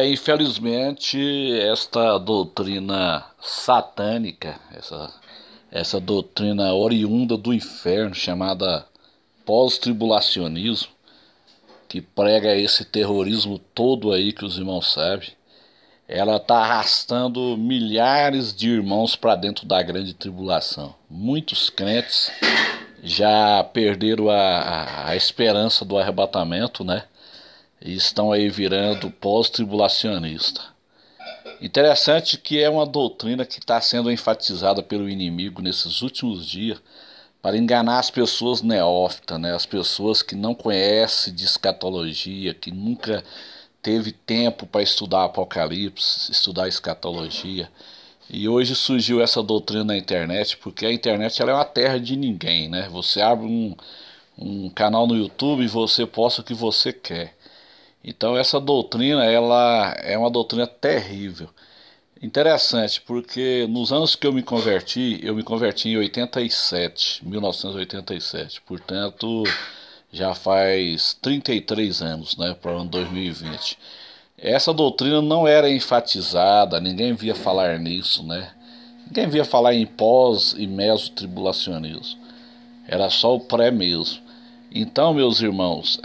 Infelizmente, esta doutrina satânica, essa doutrina oriunda do inferno, chamada pós-tribulacionismo, que prega esse terrorismo todo aí que os irmãos sabem, ela está arrastando milhares de irmãos para dentro da grande tribulação. Muitos crentes já perderam a esperança do arrebatamento, né? E estão aí virando pós-tribulacionista. Interessante que é uma doutrina que está sendo enfatizada pelo inimigo nesses últimos dias para enganar as pessoas neófitas, né? As pessoas que não conhecem de escatologia, que nunca teve tempo para estudar Apocalipse, estudar escatologia. E hoje surgiu essa doutrina na internet, porque a internet ela é uma terra de ninguém, né? Você abre um canal no YouTube e você posta o que você quer. Então essa doutrina ela é uma doutrina terrível. Interessante, porque nos anos que eu me converti em 87, 1987, portanto já faz 33 anos, né, para o ano 2020. Essa doutrina não era enfatizada, ninguém via falar nisso, né? Ninguém via falar em pós e meso-tribulacionismo. Era só o pré mesmo. Então, meus irmãos,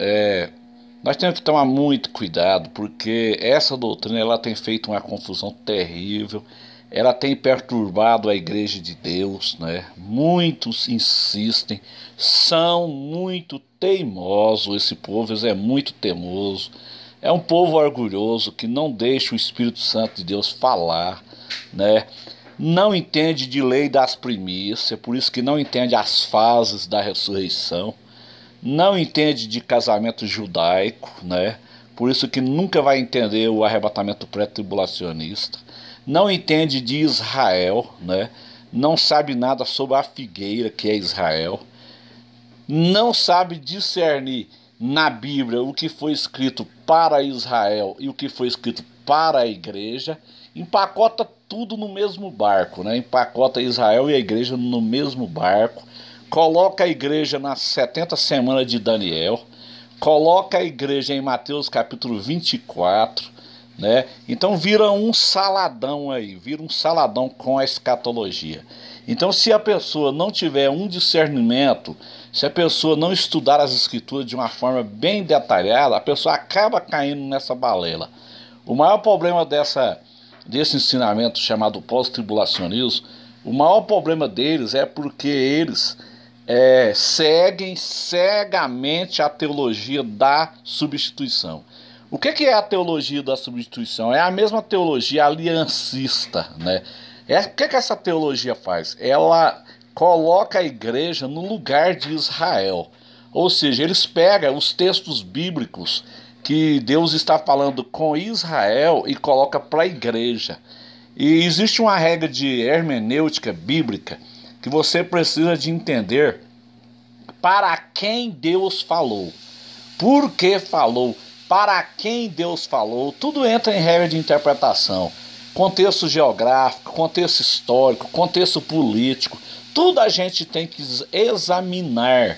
nós temos que tomar muito cuidado, porque essa doutrina ela tem feito uma confusão terrível, ela tem perturbado a igreja de Deus, né? Muitos insistem, são muito teimosos, esse povo é muito teimoso, é um povo orgulhoso que não deixa o Espírito Santo de Deus falar, né? Não entende de lei das primícias, por isso que não entende as fases da ressurreição. Não entende de casamento judaico, né? Por isso que nunca vai entender o arrebatamento pré-tribulacionista. Não entende de Israel, né? Não sabe nada sobre a figueira que é Israel. Não sabe discernir na Bíblia o que foi escrito para Israel e o que foi escrito para a igreja. Empacota tudo no mesmo barco, né? Empacota Israel e a igreja no mesmo barco. Coloca a igreja nas 70 semanas de Daniel, coloca a igreja em Mateus capítulo 24, né? Então vira um saladão aí, vira um saladão com a escatologia. Então se a pessoa não tiver um discernimento, se a pessoa não estudar as escrituras de uma forma bem detalhada, a pessoa acaba caindo nessa balela. O maior problema desse ensinamento chamado pós-tribulacionismo, o maior problema deles é porque eles seguem cegamente a teologia da substituição. O que é a teologia da substituição? É a mesma teologia aliancista, né? O que essa teologia faz? Ela coloca a igreja no lugar de Israel. Ou seja, eles pegam os textos bíblicos que Deus está falando com Israel e coloca para a igreja. E existe uma regra de hermenêutica bíblica que você precisa de entender para quem Deus falou, por que falou, para quem Deus falou. Tudo entra em regra de interpretação, contexto geográfico, contexto histórico, contexto político, tudo a gente tem que examinar.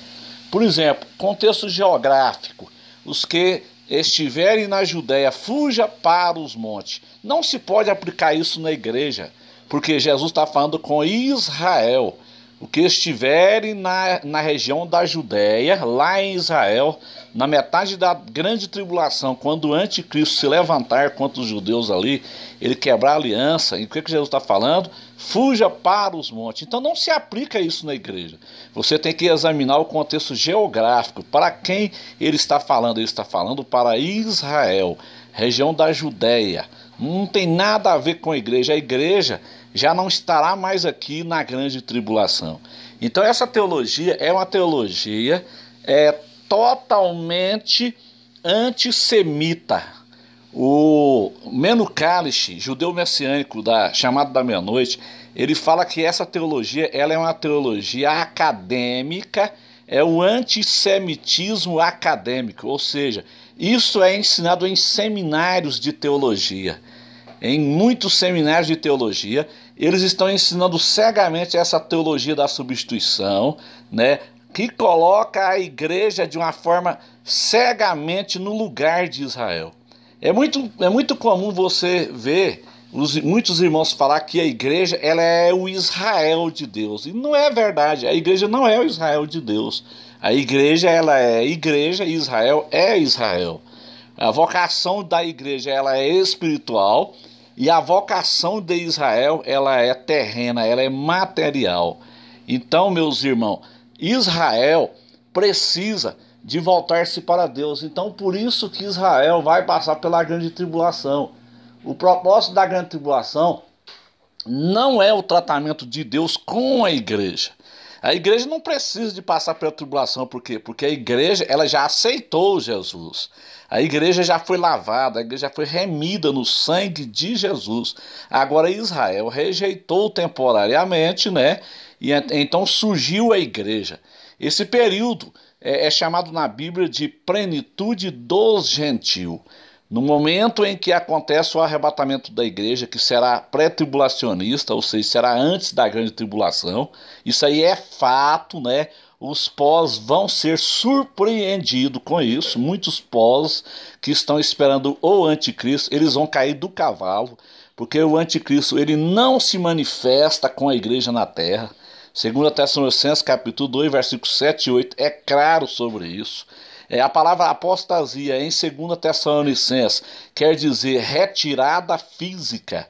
Por exemplo, contexto geográfico, os que estiverem na Judéia, fuja para os montes. Não se pode aplicar isso na igreja, porque Jesus está falando com Israel. O que estiverem na região da Judéia, lá em Israel, na metade da grande tribulação, quando o anticristo se levantar contra os judeus ali, ele quebrar a aliança, e o que Jesus está falando? Fuja para os montes. Então não se aplica isso na igreja. Você tem que examinar o contexto geográfico. Para quem ele está falando? Ele está falando para Israel, região da Judéia. Não tem nada a ver com a igreja. A igreja já não estará mais aqui na grande tribulação. Então essa teologia é uma teologia totalmente antissemita. O Meno Kalish, judeu messiânico chamado da meia-noite, ele fala que essa teologia ela é uma teologia acadêmica, é o antissemitismo acadêmico, ou seja, isso é ensinado em seminários de teologia. Em muitos seminários de teologia, eles estão ensinando cegamente essa teologia da substituição, né, que coloca a igreja de uma forma cegamente no lugar de Israel. É muito comum você ver muitos irmãos falar que a igreja ela é o Israel de Deus. E não é verdade. A igreja não é o Israel de Deus. A igreja ela é igreja e Israel é Israel. A vocação da igreja ela é espiritual e a vocação de Israel ela é terrena, ela é material. Então, meus irmãos, Israel precisa de voltar-se para Deus. Então, por isso que Israel vai passar pela grande tribulação. O propósito da grande tribulação não é o tratamento de Deus com a igreja. A igreja não precisa de passar pela tribulação, por quê? Porque a igreja ela já aceitou Jesus. A igreja já foi lavada, a igreja já foi remida no sangue de Jesus. Agora Israel rejeitou temporariamente, né? E então surgiu a igreja. Esse período é chamado na Bíblia de plenitude dos gentios. No momento em que acontece o arrebatamento da igreja, que será pré-tribulacionista, ou seja, será antes da grande tribulação, isso aí é fato, né? Os pós vão ser surpreendidos com isso. Muitos pós que estão esperando o anticristo, eles vão cair do cavalo, porque o anticristo ele não se manifesta com a igreja na terra. 2 Tessalonicenses capítulo 2, versículos 7 e 8 é claro sobre isso. A palavra apostasia em 2 Tessalonicenses quer dizer retirada física.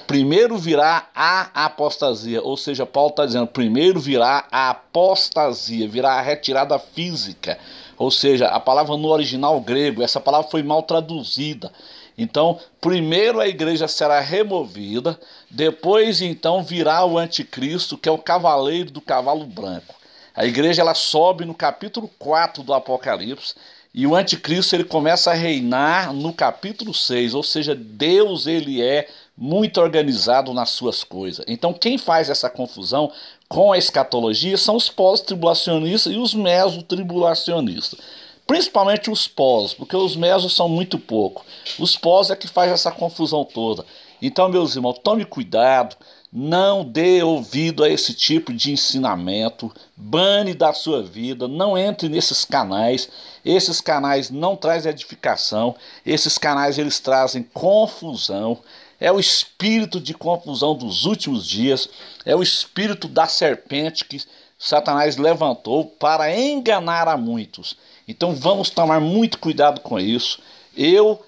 Primeiro virá a apostasia, ou seja, Paulo está dizendo, primeiro virá a apostasia, virá a retirada física. Ou seja, a palavra no original grego, essa palavra foi mal traduzida. Então, primeiro a igreja será removida, depois então virá o anticristo, que é o cavaleiro do cavalo branco. A igreja ela sobe no capítulo 4 do Apocalipse e o anticristo ele começa a reinar no capítulo 6, ou seja, Deus ele é muito organizado nas suas coisas. Então quem faz essa confusão com a escatologia são os pós-tribulacionistas e os meso-tribulacionistas. Principalmente os pós, porque os mesos são muito pouco. Os pós é que faz essa confusão toda. Então, meus irmãos, tome cuidado, não dê ouvido a esse tipo de ensinamento, bane da sua vida, não entre nesses canais. Esses canais não trazem edificação, esses canais eles trazem confusão. É o espírito de confusão dos últimos dias, é o espírito da serpente que Satanás levantou para enganar a muitos. Então vamos tomar muito cuidado com isso. Eu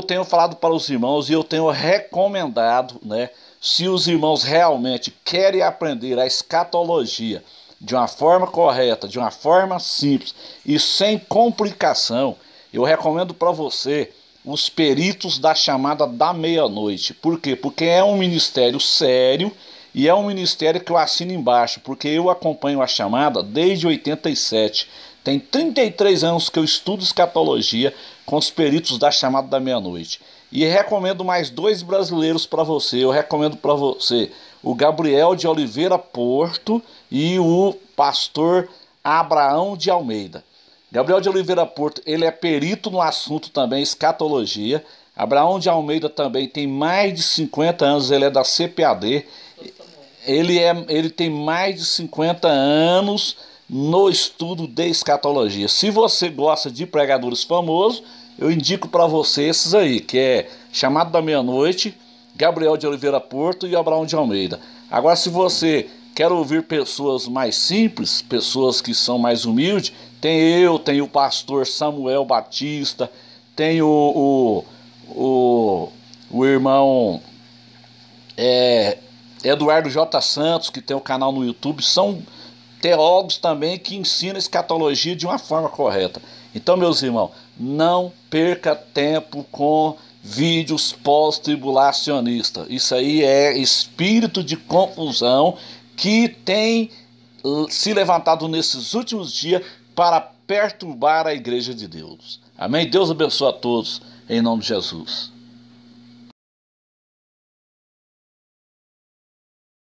tenho falado para os irmãos e eu tenho recomendado, né? Se os irmãos realmente querem aprender a escatologia de uma forma correta, de uma forma simples e sem complicação, eu recomendo para você os peritos da chamada da meia-noite. Por quê? Porque é um ministério sério e é um ministério que eu assino embaixo, porque eu acompanho a chamada desde 87. Tem 33 anos que eu estudo escatologia com os peritos da chamada da meia-noite. E recomendo mais dois brasileiros para você. Eu recomendo para você o Gabriel de Oliveira Porto e o pastor Abraão de Almeida. Gabriel de Oliveira Porto, ele é perito no assunto também, escatologia. Abraão de Almeida também tem mais de 50 anos, ele é da CPAD. Ele tem mais de 50 anos no estudo de escatologia. Se você gosta de pregadores famosos, eu indico para você esses aí, que é Chamado da Meia-Noite, Gabriel de Oliveira Porto e Abraão de Almeida. Agora, se você quer ouvir pessoas mais simples, pessoas que são mais humildes, tem o pastor Samuel Batista, tem o irmão Eduardo J. Santos, que tem o canal no YouTube. São teólogos também que ensinam escatologia de uma forma correta. Então, meus irmãos, não perca tempo com vídeos pós-tribulacionistas. Isso aí é espírito de confusão que tem se levantado nesses últimos dias para perturbar a igreja de Deus. Amém? Deus abençoe a todos, em nome de Jesus.